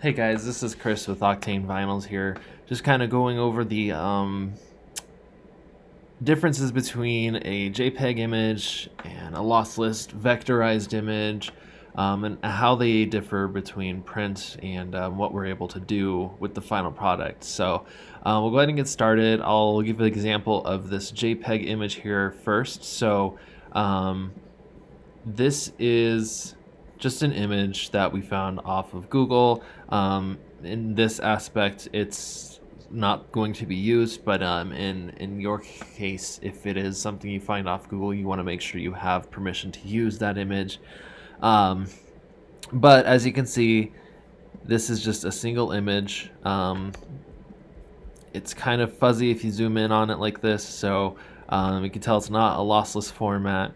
Hey guys, this is Chris with Octane Vinyls here. Just kind of going over the differences between a JPEG image and a lossless vectorized image, and how they differ between print and what we're able to do with the final product. So we'll go ahead and get started. I'll give an example of this JPEG image here first. So this is just an image that we found off of Google. In this aspect, it's not going to be used, but in your case, if it is something you find off Google, you want to make sure you have permission to use that image. But as you can see, this is just a single image. It's kind of fuzzy if you zoom in on it like this, so you can tell it's not a lossless format,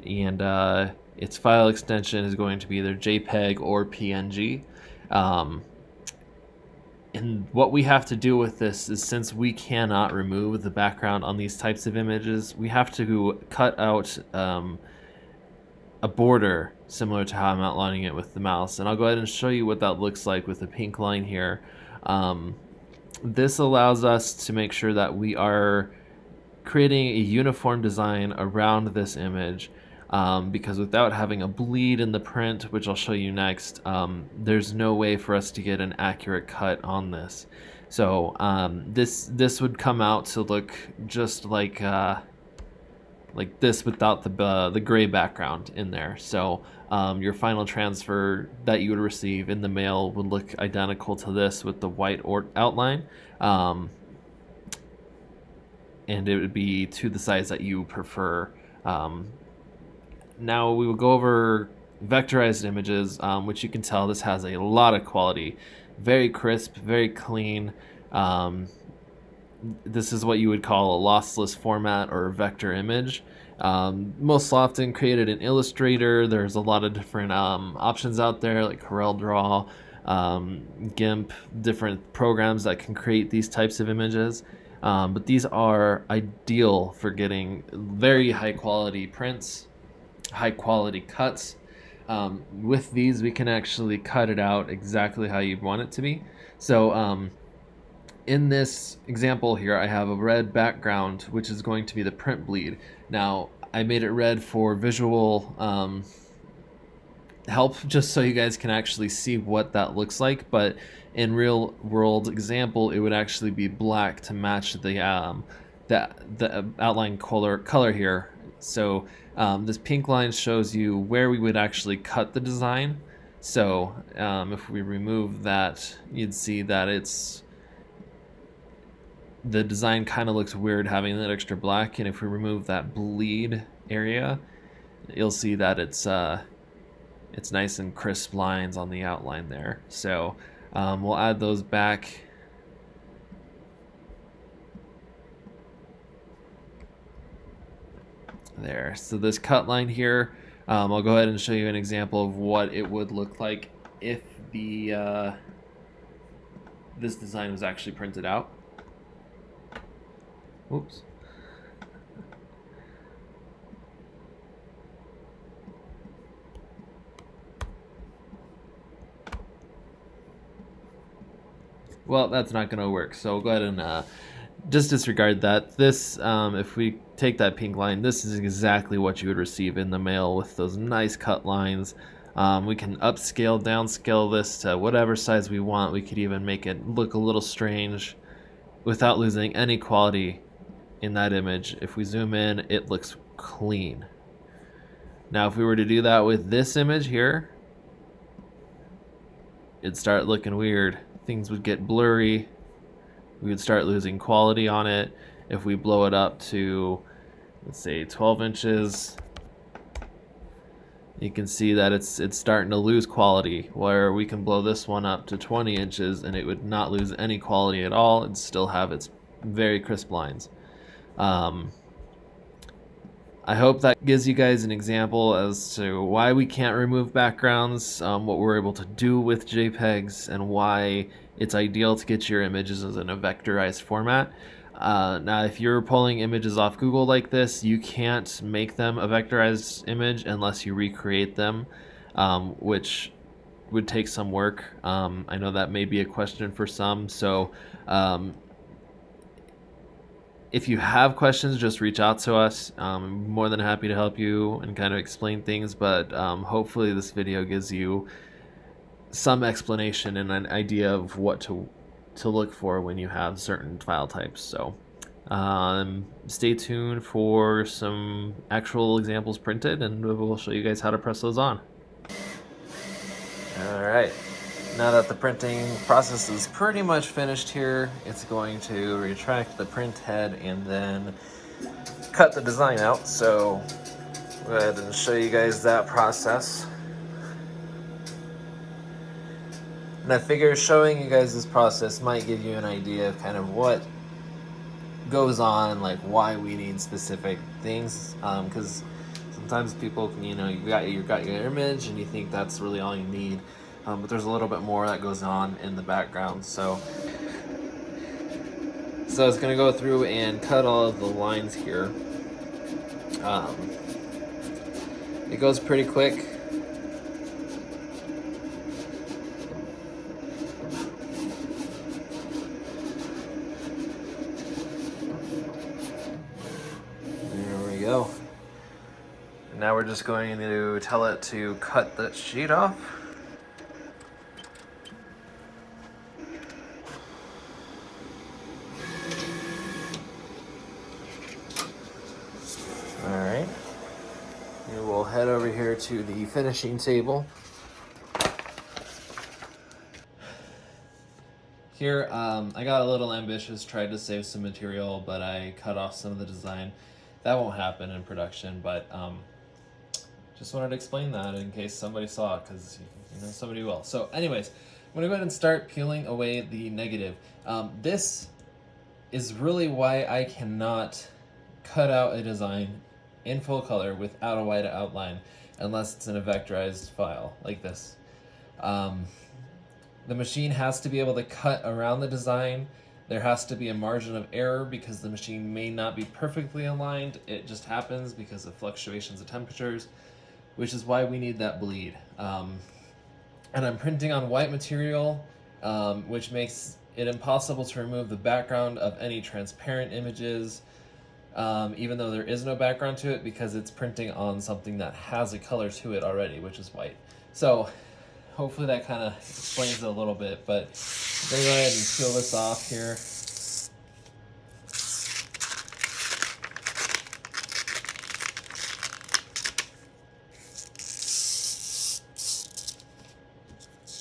and its file extension is going to be either JPEG or PNG. And what we have to do with this is, since we cannot remove the background on these types of images, we have to cut out a border similar to how I'm outlining it with the mouse. And I'll go ahead and show you what that looks like with the pink line here. This allows us to make sure that we are creating a uniform design around this image, because without having a bleed in the print, which I'll show you next, there's no way for us to get an accurate cut on this. So this would come out to look just like this without the gray background in there. So your final transfer that you would receive in the mail would look identical to this with the white outline, and it would be to the size that you prefer. Now we will go over vectorized images, which you can tell this has a lot of quality. Very crisp, very clean. This is what you would call a lossless format or a vector image. Most often created in Illustrator. There's a lot of different options out there like CorelDRAW, GIMP, different programs that can create these types of images. But these are ideal for getting very high quality prints, high quality cuts. With these, we can actually cut it out exactly how you'd want it to be. So in this example here, I have a red background, which is going to be the print bleed. Now, I made it red for visual help, just so you guys can actually see what that looks like. But in real world example, it would actually be black to match the outline color here. So this pink line shows you where we would actually cut the design. So if we remove that, you'd see that the design kind of looks weird having that extra black. And if we remove that bleed area, you'll see that it's nice and crisp lines on the outline there. So we'll add those back. There. So this cut line here, I'll go ahead and show you an example of what it would look like if this design was actually printed out. Oops. Well, that's not going to work, so we'll go ahead and just disregard that. This, if we take that pink line, this is exactly what you would receive in the mail with those nice cut lines. We can upscale, downscale this to whatever size we want. We could even make it look a little strange without losing any quality in that image. If we zoom in, it looks clean. Now, if we were to do that with this image here, it'd start looking weird. Things would get blurry. We would start losing quality on it. If we blow it up to, let's say, 12 inches, you can see that it's starting to lose quality, where we can blow this one up to 20 inches and it would not lose any quality at all. It'd still have its very crisp lines. I hope that gives you guys an example as to why we can't remove backgrounds, what we're able to do with JPEGs, and why it's ideal to get your images in a vectorized format. Now, if you're pulling images off Google like this, you can't make them a vectorized image unless you recreate them, which would take some work. I know that may be a question for some, so if you have questions, just reach out to us. I'm more than happy to help you and kind of explain things, but hopefully this video gives you some explanation and an idea of what to look for when you have certain file types. So stay tuned for some actual examples printed, and we'll show you guys how to press those on. All right, now that the printing process is pretty much finished here, it's going to retract the print head and then cut the design out. So go ahead and show you guys that process. And I figure showing you guys this process might give you an idea of kind of what goes on and like why we need specific things, because sometimes people can, you got your image and you think that's really all you need, but there's a little bit more that goes on in the background. So it's going to go through and cut all of the lines here. It goes pretty quick. Go. Now we're just going to tell it to cut that sheet off. All right. We will head over here to the finishing table. Here, I got a little ambitious, tried to save some material, but I cut off some of the design. That won't happen in production, but just wanted to explain that in case somebody saw it, because somebody will. So anyways, I'm going to go ahead and start peeling away the negative. This is really why I cannot cut out a design in full color without a white outline unless it's in a vectorized file like this. The machine has to be able to cut around the design. There has to be a margin of error because the machine may not be perfectly aligned. It just happens because of fluctuations of temperatures, which is why we need that bleed. And I'm printing on white material, which makes it impossible to remove the background of any transparent images, even though there is no background to it, because it's printing on something that has a color to it already, which is white. So hopefully that kind of explains it a little bit, but I'm going to go ahead and peel this off here.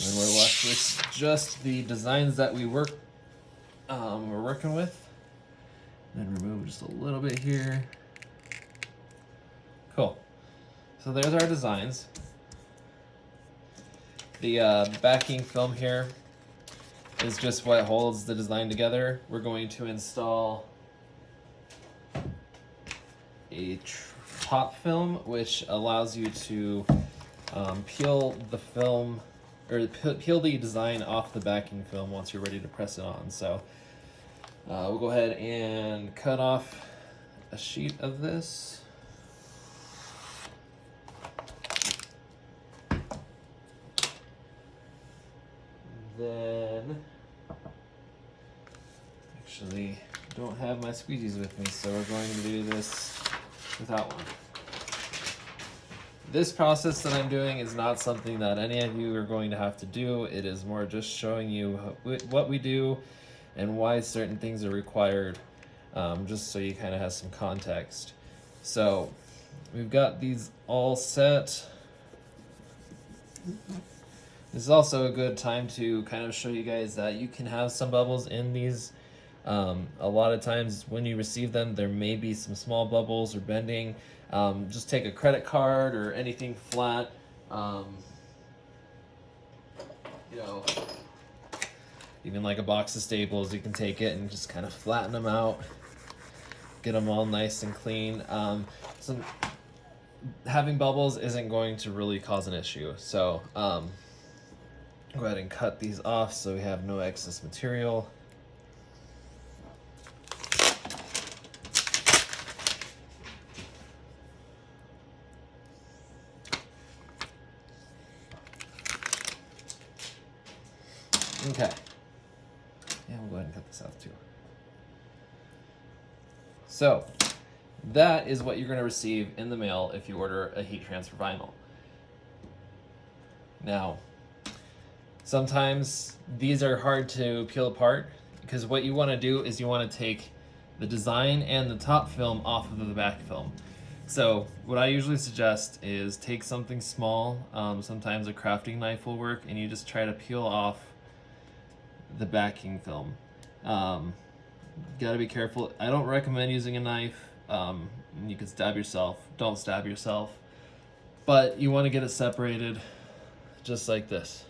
And we're left with just the designs that we're working with. And remove just a little bit here. Cool. So there's our designs. The backing film here is just what holds the design together. We're going to install a top film, which allows you to peel the film, or peel the design off the backing film once you're ready to press it on. So we'll go ahead and cut off a sheet of this. Then, actually, don't have my squeegees with me, so we're going to do this without one. This process that I'm doing is not something that any of you are going to have to do. It is more just showing you what we do and why certain things are required, just so you kind of have some context. So we've got these all set. This is also a good time to kind of show you guys that you can have some bubbles in these. A lot of times when you receive them, there may be some small bubbles or bending. Just take a credit card or anything flat, even like a box of staples, you can take it and just kind of flatten them out, get them all nice and clean. Having bubbles isn't going to really cause an issue. So go ahead and cut these off so we have no excess material. Okay. Yeah, we'll go ahead and cut this out too. So that is what you're going to receive in the mail if you order a heat transfer vinyl. Now, sometimes these are hard to peel apart because what you want to do is you want to take the design and the top film off of the back film. So what I usually suggest is take something small, sometimes a crafting knife will work, and you just try to peel off the backing film. Gotta be careful. I don't recommend using a knife. You can stab yourself. Don't stab yourself. But you want to get it separated just like this.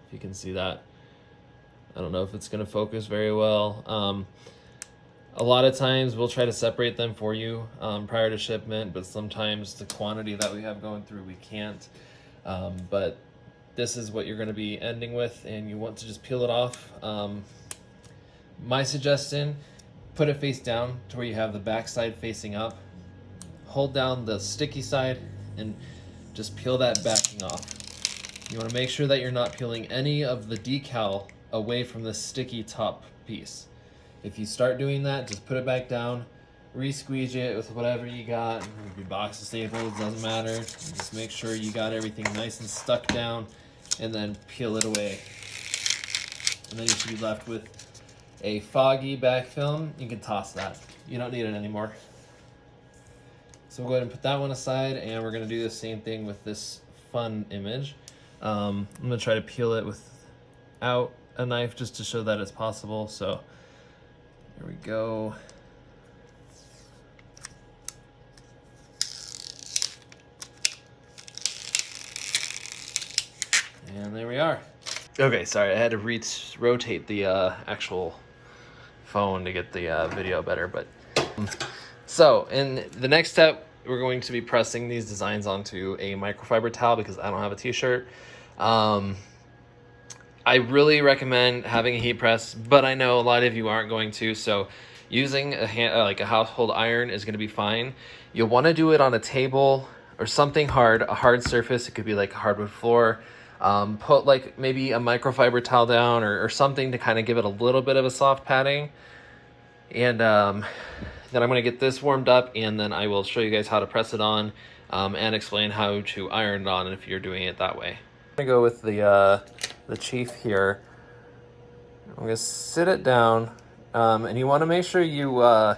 If you can see that. I don't know if it's going to focus very well. A lot of times we'll try to separate them for you prior to shipment, but sometimes the quantity that we have going through, we can't. But this is what you're going to be ending with, and you want to just peel it off. My suggestion, put it face down to where you have the back side facing up. Hold down the sticky side and just peel that backing off. You want to make sure that you're not peeling any of the decal away from the sticky top piece. If you start doing that, just put it back down, re-squeeze it with whatever you got. Your box of staples, doesn't matter. Just make sure you got everything nice and stuck down, and then peel it away. And then you should be left with a foggy back film. You can toss that. You don't need it anymore. So we'll go ahead and put that one aside, and we're gonna do the same thing with this fun image. I'm gonna try to peel it without a knife just to show that it's possible. So here we go. And there we are. Okay, sorry, I had to rotate the actual phone to get the video better, but so in the next step, we're going to be pressing these designs onto a microfiber towel because I don't have a t-shirt. I really recommend having a heat press, but I know a lot of you aren't going to, so using like a household iron is going to be fine. You'll want to do it on a table or something hard, a hard surface. It could be like a hardwood floor. Put like maybe a microfiber towel down or something to kind of give it a little bit of a soft padding. And then I'm going to get this warmed up, and then I will show you guys how to press it on and explain how to iron it on if you're doing it that way. I'm going to go with the Chief here. I'm going to sit it down, and you want to make sure you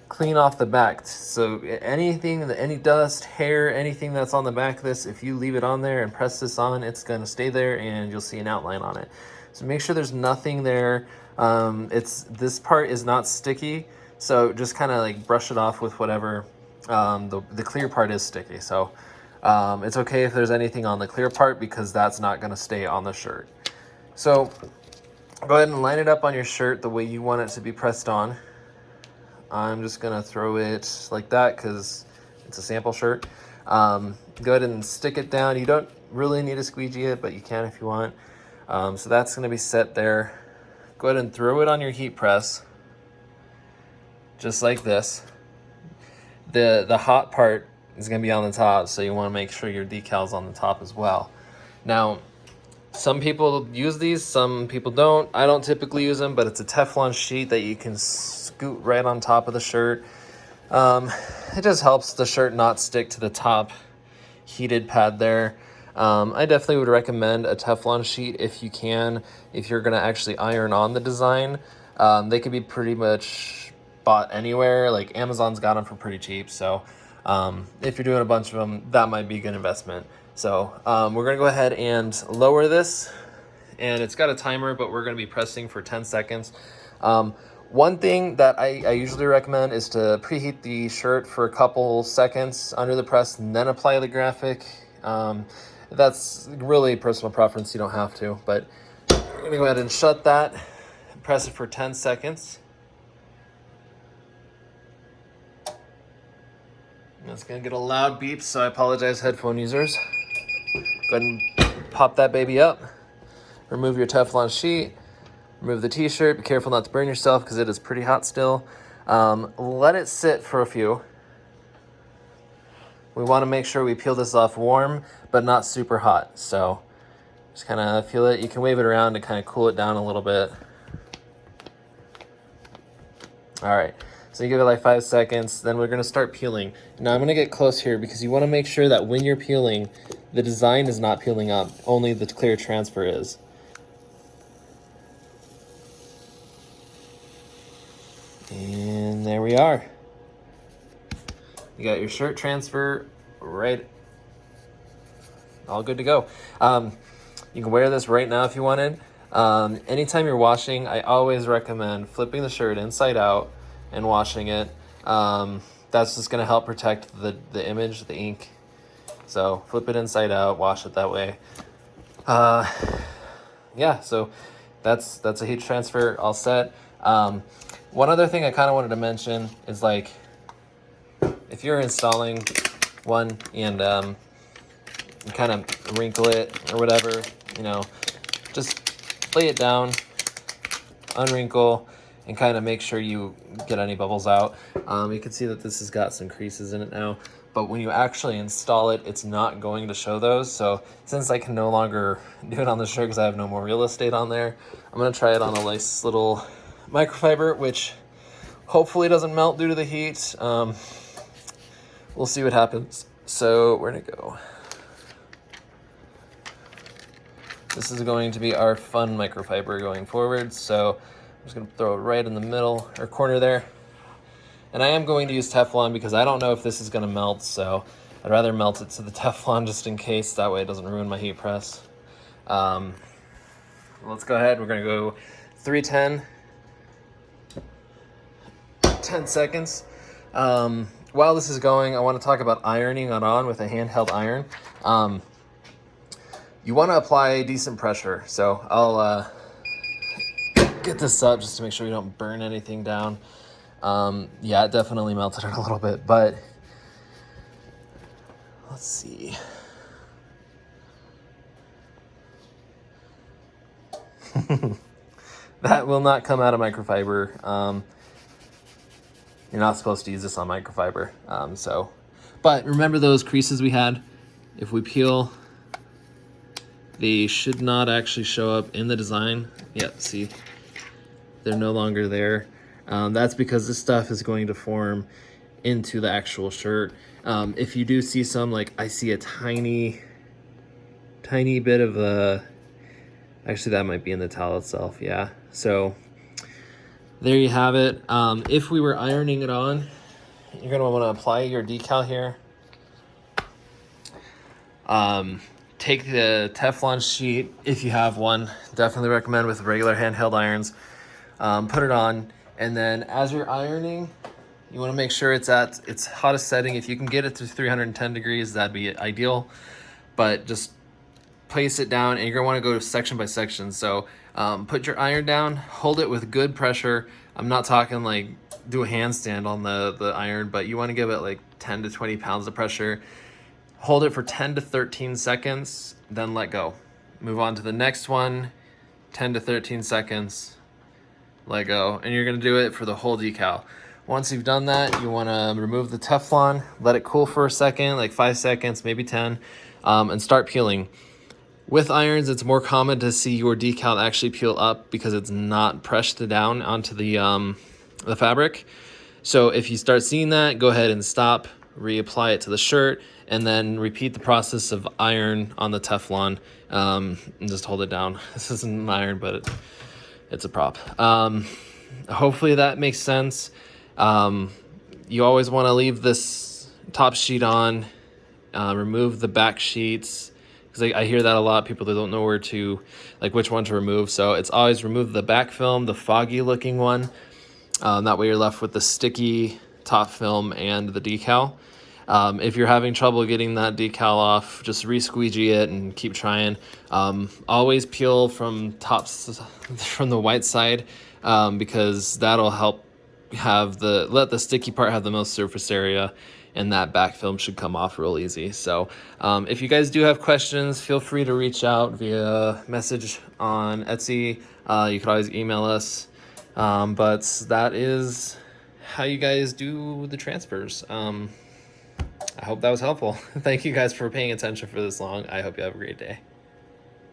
clean off the back. So anything, any dust, hair, anything that's on the back of this, if you leave it on there and press this on, it's going to stay there and you'll see an outline on it. So make sure there's nothing there. This part is not sticky, so just kind of like brush it off with whatever. The clear part is sticky, so it's okay if there's anything on the clear part because that's not going to stay on the shirt. So go ahead and line it up on your shirt the way you want it to be pressed on. I'm just going to throw it like that because it's a sample shirt. Go ahead and stick it down. You don't really need to squeegee it, but you can if you want. So that's going to be set there. Go ahead and throw it on your heat press, just like this. The hot part is going to be on the top, so you want to make sure your decal's on the top as well. Now, some people use these, some people don't. I don't typically use them, but it's a Teflon sheet that you can scoot right on top of the shirt. It just helps the shirt not stick to the top heated pad there. I definitely would recommend a Teflon sheet if you can, if you're going to actually iron on the design. They could be pretty much bought anywhere. Like Amazon's got them for pretty cheap. So if you're doing a bunch of them, that might be a good investment. So we're going to go ahead and lower this, and it's got a timer, but we're going to be pressing for 10 seconds. One thing that I usually recommend is to preheat the shirt for a couple seconds under the press and then apply the graphic. That's really personal preference. You don't have to, but we're going to go ahead and shut that, press it for 10 seconds. It's going to get a loud beep, so I apologize, headphone users. Go ahead and pop that baby up. Remove your Teflon sheet. Remove the t-shirt. Be careful not to burn yourself because it is pretty hot still. Let it sit for a few. We want to make sure we peel this off warm, but not super hot. So Just kind of feel it. You can wave it around to kind of cool it down a little bit. All right, so you give it like 5 seconds, then we're gonna start peeling. Now I'm gonna get close here because you wanna make sure that when you're peeling, the design is not peeling up, only the clear transfer is. And there we are. You got your shirt transfer right, all good to go. You can wear this right now if you wanted. Anytime you're washing, I always recommend flipping the shirt inside out and washing it. That's just gonna help protect the image, the ink. So flip it inside out, wash it that way. Yeah, so that's a heat transfer all set. One other thing I kind of wanted to mention is, like, if you're installing one and you kind of wrinkle it or whatever, you know, just lay it down, unwrinkle, and kind of make sure you get any bubbles out. You can see that this has got some creases in it now, but when you actually install it, it's not going to show those. So since I can no longer do it on the shirt because I have no more real estate on there, I'm gonna try it on a nice little microfiber, which hopefully doesn't melt due to the heat. We'll see what happens. So we're gonna go. This is going to be our fun microfiber going forward. So I'm just gonna throw it right in the middle or corner there. And I am going to use Teflon because I don't know if this is gonna melt, so I'd rather melt it to the Teflon just in case. That way it doesn't ruin my heat press. Let's go ahead. We're gonna go 310. 10 seconds. While this is going, I want to talk about ironing it on with a handheld iron. You want to apply decent pressure. So I'll get this up just to make sure we don't burn anything down. Yeah, it definitely melted it a little bit, but let's see. That will not come out of microfiber. You're not supposed to use this on microfiber. But remember those creases we had? If we peel, they should not actually show up in the design. Yep, see, they're no longer there. That's because this stuff is going to form into the actual shirt. If you do see some, like I see a tiny bit of actually that might be in the towel itself, yeah. So there you have it. If we were ironing it on, you're gonna wanna apply your decal here. Take the Teflon sheet, if you have one, definitely recommend with regular handheld irons. Put it on, and then as you're ironing, you wanna make sure it's at its hottest setting. If you can get it to 310 degrees, that'd be ideal. But just place it down, and you're gonna wanna go section by section. So put your iron down, hold it with good pressure. I'm not talking like do a handstand on the iron, but you wanna give it like 10 to 20 pounds of pressure. Hold it for 10 to 13 seconds, then let go. Move on to the next one, 10 to 13 seconds, let go. And you're gonna do it for the whole decal. Once you've done that, you wanna remove the Teflon, let it cool for a second, like 5 seconds, maybe 10, and start peeling. With irons, it's more common to see your decal actually peel up because it's not pressed down onto the fabric. So if you start seeing that, go ahead and stop, reapply it to the shirt, and then repeat the process of iron on the Teflon, and just hold it down. This isn't an iron, but it's a prop. Hopefully that makes sense. You always want to leave this top sheet on, remove the back sheets, because I hear that a lot, people that don't know where to, like which one to remove. So it's always remove the back film, the foggy looking one. That way you're left with the sticky top film and the decal. If you're having trouble getting that decal off, just re-squeegee it and keep trying. Always peel from from the white side, because that'll help let the sticky part have the most surface area, and that back film should come off real easy. So if you guys do have questions, feel free to reach out via message on Etsy. You could always email us. But that is how you guys do the transfers. I hope that was helpful. Thank you guys for paying attention for this long. I hope you have a great day.